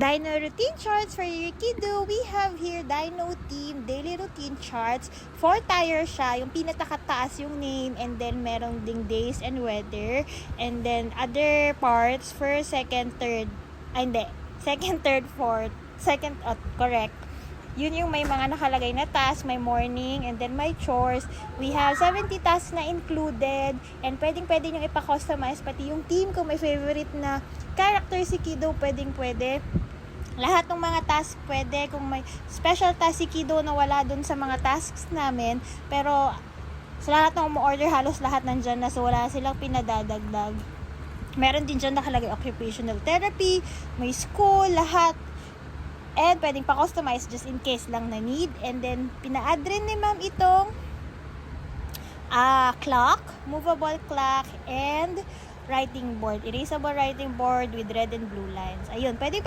Dino routine charts for your kiddo. We have here Dino Team daily routine charts. 4 tier siya. Yung pinakataas yung name, and then merong ding days and weather. And then other parts, first, second, third. Ay, hindi. Second, third, fourth. Second, correct. Yun yung may mga nakalagay na tasks, may morning, and then may chores. We have 70 tasks na included, and pwede nyo ipa-customize, pati yung team, kung may favorite na character si kiddo, pwede. Lahat ng mga tasks pwede, kung may special task si kiddo na wala dun sa mga tasks namin, pero sa lahat ng umu-order, halos lahat nandyan na, so wala silang pinadadagdag. Meron din dyan nakalagay occupational therapy, may school, lahat. And pwedeng pa-customize just in case lang na need. And then, pina-add rin ni ma'am itong clock, movable clock, and writing board. Erasable writing board with red and blue lines. Ayun, pwede